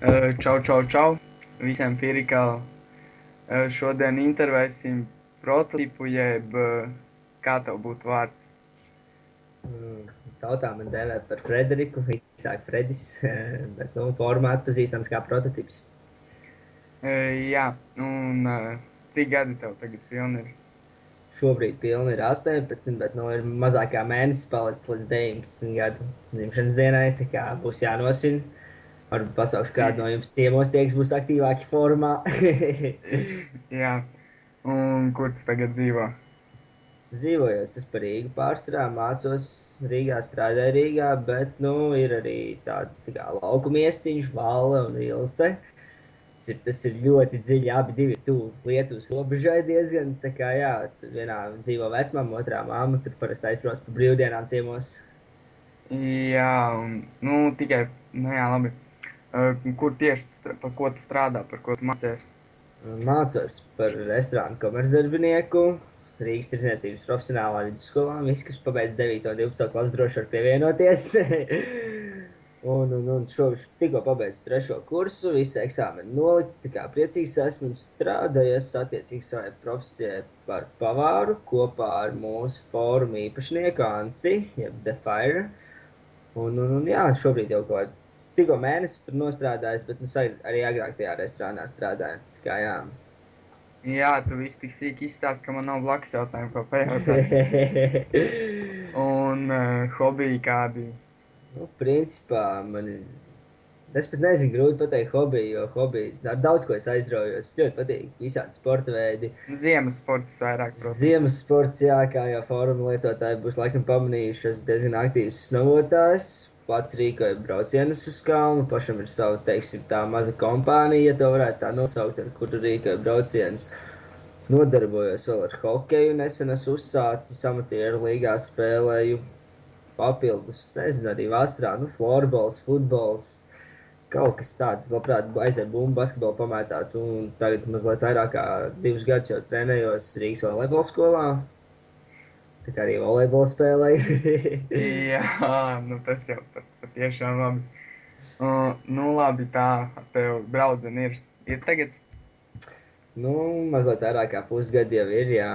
Čau visiem Firikālu. Šodien intervēsim prototipu, jeb kā tev būtu vārds. Mm, Tautā man dēvē par Frederiku, īsāk Fredis, bet formā atpazīstams kā prototips. Jā, un cik gadi tev tagad pilni ir? Šobrīd pilni ir 18, bet ir mazāk kā mēnesis palicis līdz 19 gadu dzimšanas dienai, tā kā būs jānosvin. Varbūt pasaukšu kādu no jums ciemos, tie, kas būs aktīvāki formā. Jā, un kur tu tagad dzīvo? Dzīvojos es par Rīgu pārsvarā, mācos Rīgā, strādāju Rīgā, bet, ir arī tā kā lauku miestiņš, Valle un Ilce. Tas ir ļoti dziļi, abi divi ir tuvu Lietuvas robežai diezgan, tā kā, jā, tur vienā dzīvo vecmama, otrā mamma, tur parasti aizbrauc par brīvdienām ciemos. Jā, tikai, jā, labi. Kur tieši par ko tu strādā, par ko tu mācies? Mācos par restorānu komercdarbinieku, Rīgas Tirdzniecības profesionālā vidusskolā. Visi, kas pabeidz 9. un 12. klasi, droši var pievienoties. un šobrīd tikko pabeidzu 3. kursu, visi eksāmeni nolikti. Tā kā priecīgs esmu un strādājies attiecīgi savai profesijai par pavāru kopā ar mūsu fórumu īpašnieku Ansi, jeb The Fire. Jā, šobrīd jau kaut kādā tikko mēnesi tur nostrādājis, bet arī agrāk tajā restorānā strādāju. Tā kā jā. Jā, tu viss tik sīki izstāsti, ka man nav blakus jautājumu, ko pajautāt. Un hobiji kādi? Principā es pat nezinu, grūti pateikt hobiju, jo hobiju ar daudz ko es aizraujos. Es ļoti patīk visādi sporta veidi. Ziemas sports vairāk, protams. Ziemas sports, jā, kā jau fóruma lietotāji būs laikam pamanījuši, esmu diezgan aktīvs snovotājs. Pats rīkoju braucienus uz kalnu, pašam ir sava, teiksim, tā maza kompānija, ja to varētu tā nosaukt, ar kuru rīkoju braucienus. Nodarbojos vēl ar hokeju, nesen esmu uzsācis amatieru līgā, spēlēju papildus, nezinu, arī vasarā, florbols, futbols, kaut kas tāds. Es labprāt aizēju bumbu basketbolu pamētāt, un tagad mazliet vairāk kā 2 gadus jau trenējos Rīgas volejbola skolā. Tā kā arī volejbolu spēlēju. Jā, tas jau patiešām labi. Labi, tā tev draudzene ir tagad. Mazliet vairāk kā pusgadi jau ir, jā.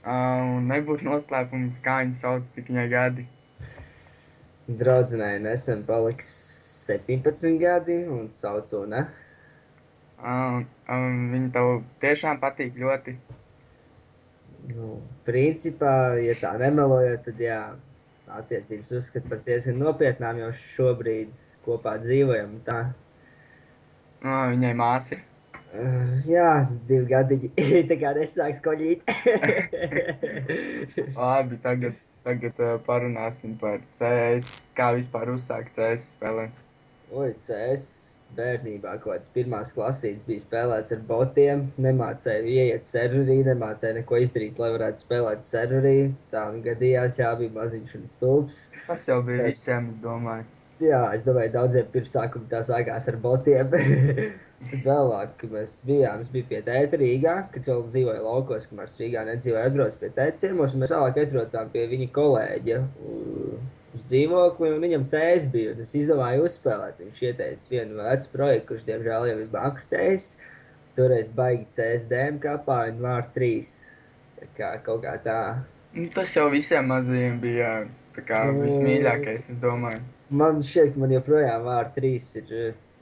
Un nebūtu noslēpums, kā viņa sauc, cik viņai gadi. Draudzenei nesen paliks 17 gadi un sauc Una. Viņa tev tiešām patīk ļoti. Principā, ja tā nemelojot, tad jā, attiecības uzskat par diezgan nopietnām, jo šobrīd kopā dzīvojam tā. Viņai māsa ir. Jā, 2 gadiņi, tā kā nesāks koļīt. Labi, tagad parunāsim par CS. Kā vispār uzsākt CS spēlē? CS bērnībā kaut kāds 1. klasītis bija spēlēts ar botiem. Nemācēju ieiet serverī, nemācēju neko izdarīt, lai varētu spēlēt serverī. Tā gadījās, jā, bija maziņš un stulbs. Tas jau bija visiem, es domāju. Jā, es domāju, daudziem pirmsākumi tā sākās ar botiem. Tad vēlāk, kad mēs bijām, es biju pie tēta Rīgā, kad vēl dzīvoju laukos, kamēr es Rīgā nedzīvoju, atbraucu pie tēta ciemos, un mēs vēlāk aizbraucām pie viņa kolēģa uz dzīvokli, un viņam CS bija, un es izdomāju uzspēlēt. Viņš ieteica vienu vecu projektu, kurš diemžēl jau ir bankrotējis. Toreiz baigi CSDM kapā un vār 3. Tā kā kaut kā tā. Tas jau visiem mazajiem bija tā kā vismīļākais, es domāju. Man šķiet, ka man joprojām vār 3 ir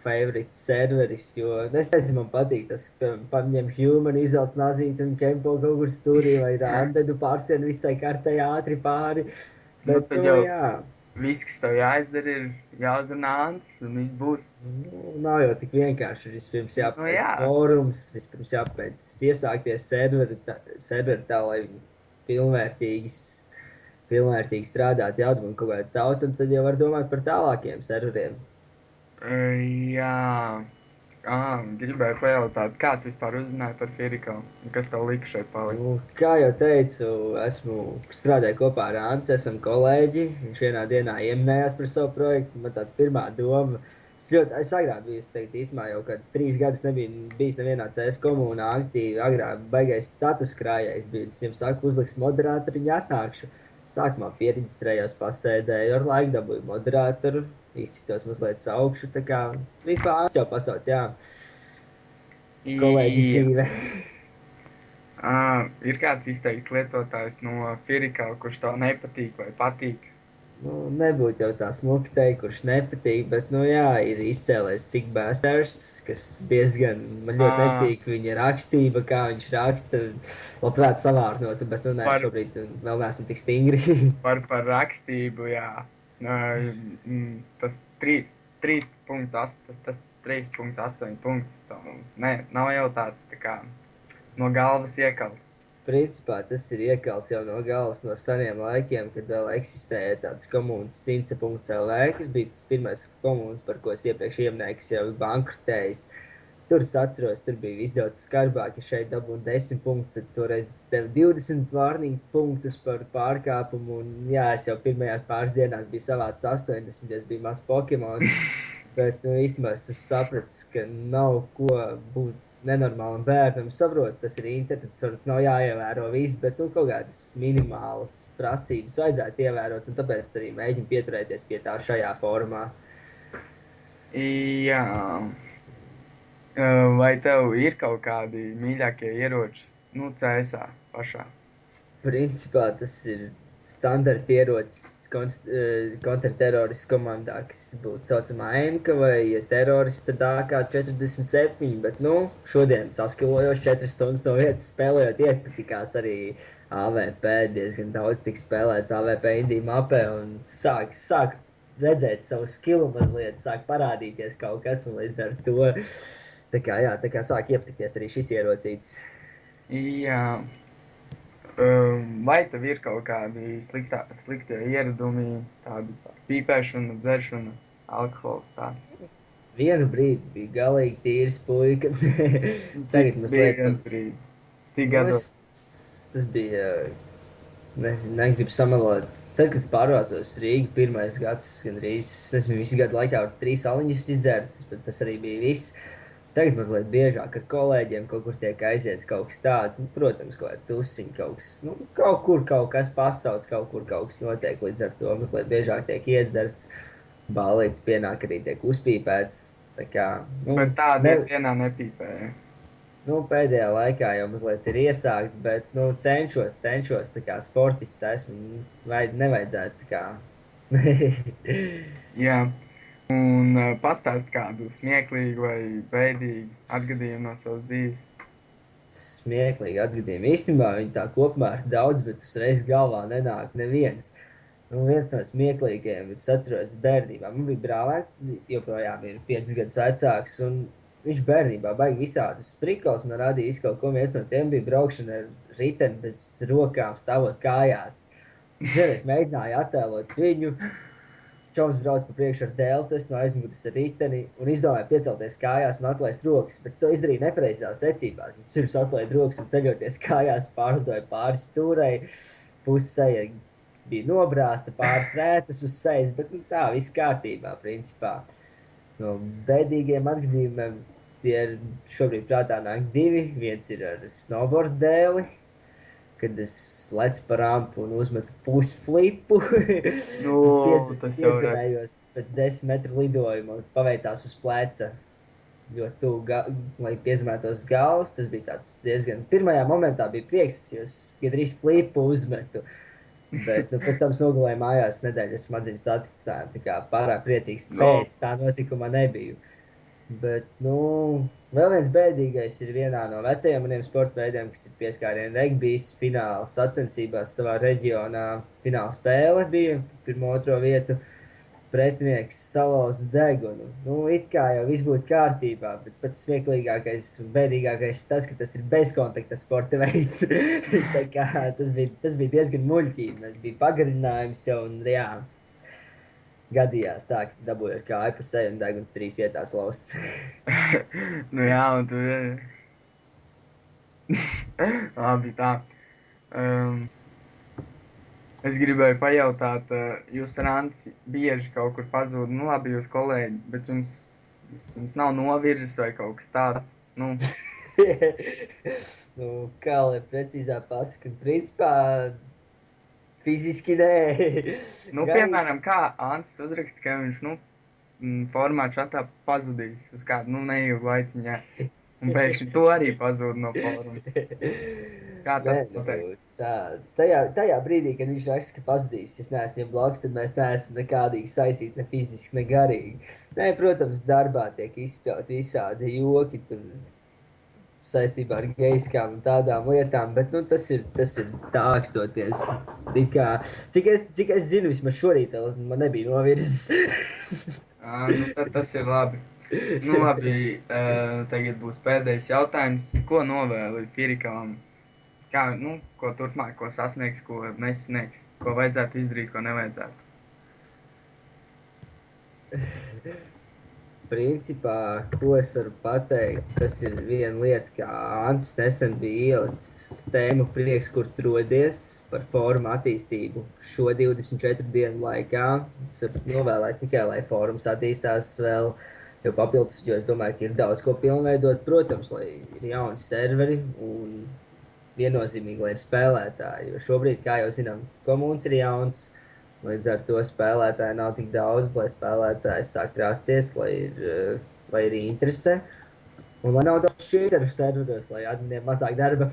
favorīts serveris, jo es nezinu, man patīk tas, ka paņem human, izelt nazīt un kempo kaut kur stūrī vai randedu pārsien visai kartē ātri pāri. Bet, tad jau jā. Viss, kas tev jāizdara, ir jāuzrunā Ants un viss būs. Nav jau tik vienkārši. Vispirms jāpēc fórums, vispirms jāpēc iesākties serveri tā, lai viņi pilnvērtīgi strādāt, jādabūna kaut kāda tauta, un tad jau var domāt par tālākiem serveriem. Jā, gribēju pajautāt, kā tu vispār uzzināji par Firikalu? Kas tev lika šeit palikt? Kā jau teicu, strādāju kopā ar Anci, esam kolēģi. Viņš vienā dienā ieminējās par savu projektu. Man tāds pirmā doma. Es agrāk biju, īsumā jau kādus 3 gadus nebiju bijis nevienā CS komunā aktīvi. Agrāk baigais status krājējs bija. Es viņam saku, uzliks moderātoru, viņa atnākšu. Sākumā pieregistrējos, pasēdēju, ar laiku dabūju moderātoru. izsitos mazliet uz augšu, tā kā vispār jau pasauc, jā, kolēģi I, dzīve. ir kāds izteikts lietotājs no Firikala, kurš tev nepatīk vai patīk? Nu, nebūtu jau tā smuki teikt, kurš nepatīk, bet, nu jā, ir izcēlējis Sigbēsters, kas diezgan, man ļoti Ā, nepatīk viņa rakstība, kā viņš raksta, labprāt savārnotu, bet, nu, nē, par, šobrīd vēl neesam tik stingri. par rakstību, jā. Tas 3,8, tas 3,8 punkts. Nē, nav jau tāds tā kā no galvas iekalts. Principā tas ir iekalts jau no galvas no seniem laikiem, kad vēl eksistēja tāds komunas Since.lv, kas bija tas pirmais komunas, par ko es iepriekš ieminēju, kas jau ir bankrotējis. Tur es atceros, tur bija izdevuts skarbāk, ja šeit dabūtu 10 punktus, tad toreiz deva 20 vārnīgu punktus par pārkāpumu. Un, jā, es jau pirmajās pāris dienās biju savācis 80, es biju mazs Pokemons. Bet, nu, īstenībā es sapratu, ka nav ko būt nenormālam bērnam. Saprotu, tas ir internets, varbūt nav jāievēro viss, bet, nu, kaut kādas minimālas prasības vajadzētu ievērot, un tāpēc arī mēģinu pieturēties pie tā šajā formā. Jā. Vai tev ir kaut kādi mīļākie ieroči? Nu, CSā pašā. Principā tas ir standarta ierocis kontrteroristu komandā, kas būtu saucamā EMKA vai ja terorists, tad AK-47, bet, nu, šodien saskilojos 4 stundas no vietas spēlējot, iepatikās arī AVP, diezgan daudz tik spēlēts AVP Indija mapē, un sāk redzēt savu skilu mazliet, sāk parādīties kaut kas, un līdz ar to, tā kā sāk iepatikties arī šis ierocīts. Jā. Vai tev ir kaut kādi sliktie ieradumi, tādi kā pīpēšana, dzeršana, alkohols? Tā? Vienu brīdi bija galīgi tīrs puika. Cik Tagad tas bija mazliet, viens brīdis? Cik nu, gados? tas bija, nezinu, negribu samalot. Tad, kad es pārvācos uz Rīgu, pirmais gads, gandrīz, es nezinu, visu gadu laikā var 3 aliņus izdzerts, bet tas arī bija viss. Tagad mazliet biežāk ar kolēģiem kaut kur tiek aiziets kaut kas tāds. Nu, protams, kaut kāda tusiņa, kaut kas, nu, kaut kur kaut kas pasauc, kaut kur kaut kas notiek. Līdz ar to mazliet biežāk tiek iedzerts. Bālītis pienāk arī tiek uzpīpēts. Tā kā, nu, Bet tādi ne, dienā nepīpēja. nu, pēdējā laikā jau mazliet ir iesākts, bet, nu, cenšos, tā kā sportists esmu, vai nevajadzētu tā kā. Jā. Un pastāst kādu smieklīgu vai bēdīgu atgadījumu no savas dzīves. Smieklīgi atgadījumi. Īstenībā viņi tā kopumā ir daudz, bet uzreiz galvā nenāk neviens. Nu, viens no smieklīgajiem, es atceros bērnībā. Man bija brālēns, joprojām ir 5 gadus vecāks, un viņš bērnībā baigi visādus prikals man radīja visu kaut ko. Viens no tiem bija braukšana ar riteni bez rokām, stāvot kājās. Es vienreiz mēģināju attēlot viņu. Čoms brauc pa priekšu ar deltu, es no aizmugures ar riteni un izdomāju piecelties kājās un atlaist rokas, bet es to izdarīju nepareizās secībās. Es pirms atlaidu rokas un ceļoties kājās pārlidoju pāris stūrei, pusi seja bija nobrāzta, pāris rētas uz sejas, bet nu, tā, viss kārtībā, principā. No bēdīgiem atgadījumiem tie ir šobrīd prātā nāk 2. Viens ir ar snowboard dēli, kad es lecu pa rampu un uzmetu pusflipu. Nu, tas jau ir. Piezemējos pēc 10 metru lidojuma un paveicās uz pleca. Jo tu, lai piezemētos uz galvas, tas bija tāds diezgan... Pirmajā momentā bija prieks, jo es gandrīz flipu uzmetu. Bet, nu, pēc tam es nogulēju mājās nedēļas smadziņas atrisinājām. Tā kā pārāk priecīgs pēc tā notikuma nebiju. Bet, nu, vēl viens bēdīgais ir vienā no vecajiem maniem sporta veidiem, kas ir pieskāriena regbijs. Fināla sacensībās savā reģionā fināla spēle bija, 1. vietu pretinieks salauza degunu. Nu, it kā jau viss būtu kārtībā, bet pats smieklīgākais un bēdīgākais ir tas, ka tas ir bezkontakta sporta veids. Tā kā tas bija diezgan muļķīgi. Mēs bija pagarinājums jau un reāls. Gadījās tā, ka dabūju ar kāju pa seju un deguns 3 vietās lausts. Nu jā, un tu... Labi, tā. Es gribēju pajautāt, jūs Rants bieži kaut kur pazūd, nu labi, jūs kolēģi, bet jums nav novirzis vai kaut kas tāds, nu... Nu, kā lai precīzāk pasaka, principā... Fiziski nē. Nu, piemēram, kā Antis uzraksta, ka viņš, nu, formā čatā pazudīs uz kādu, nu, neilgu laiciņā. Un pēkšņi to arī pazūd no fóruma. Kā Nē, tas nu, notiek? tajā brīdī, kad viņš raksta, ka pazudīs, es neesmu viņam blakus, tad mēs neesam nekādīgi saistīti, ne fiziski, ne garīgi. Nē, protams, darbā tiek izspļaut visādi joki tur saistībā ar geiskām un tādām lietām, bet nu, tas ir tā akstoties. Cik es zinu, vismaz šorīt vēl man nebija novirzis. Nu, tad tas ir labi. Nu, labi, tagad būs pēdējais jautājums. Ko novēli Firikalam? Kā, nu, ko turpmāk, ko sasniegs, ko nesasniegs? Ko vajadzētu izdarīt, ko nevajadzētu? Principā, ko es varu pateikt, tas ir viena lieta, kā Antis nesen bija ielicis tēmu prieks, kur trodies par fórumu attīstību šo 24 dienu laikā. Es varu novēlēt tikai, lai fórums attīstās vēl, jo papildus, jo es domāju, ka ir daudz ko pilnveidot. Protams, lai ir jauni serveri un viennozīmīgi, lai ir spēlētāji, jo šobrīd, kā jau zinām, komuns ir jauns. Līdz ar to spēlētāji nav tik daudz, lai spēlētāji sāk rasties, lai ir interese. Un lai nav daudz šķīteru serveros, lai adminiem mazāk darba.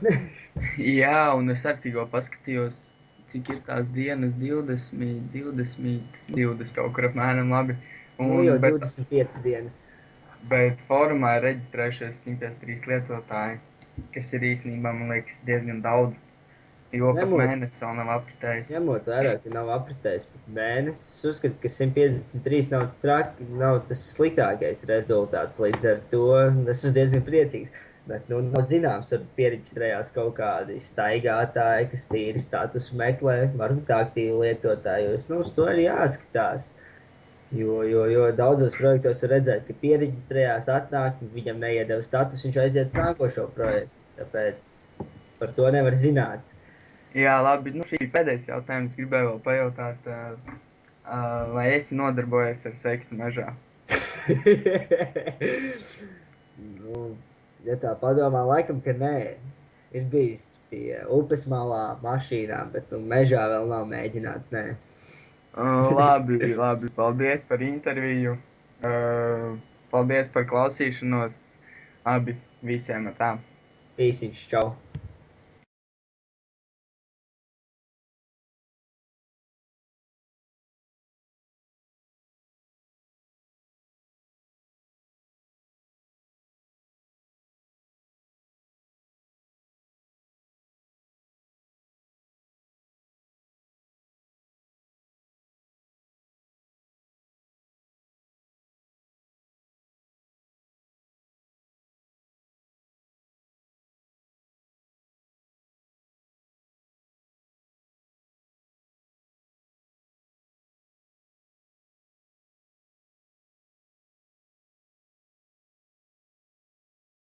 Jā, un es arī tikko paskatījos, cik ir tās dienas 20 kaut kur apmēram labi. Nu jau 25 dienas. Bet fórumā ir reģistrējušies 153 lietotāji, kas ir īstenībā, man liekas, diezgan daudz. Jo pat mēnesis vēl nav apritējis. Ņemot vērā, ka nav apritējis pat mēnesis, es uzskatu, ka 153 nav tas sliktākais rezultāts. Līdz ar to es esmu diezgan priecīgs. Bet nu, nav zināms, tur pieregistrējās kaut kādi staigātāji, kas tīri statusu meklē, varbūt aktīvi lietotāji. Nu, uz to arī jāskatās. Jo daudzos projektos var redzēt, ka pieregistrējās, atnāk, viņam neiedeva status, viņš aiziet uz nākošo projektu. Tāpēc par to nevar zināt. Jā, labi. Nu, šī ir pēdējais jautājums. Gribēju vēl pajautāt, vai esi nodarbojies ar seksu mežā? Nu, ja tā padomā, laikam, ka nē. Ir bijis pie upes malā mašīnām, bet nu, mežā vēl nav mēģināts, nē. Labi. Paldies par interviju. Paldies par klausīšanos. Abi visiem tā. Pīsiņš, čau!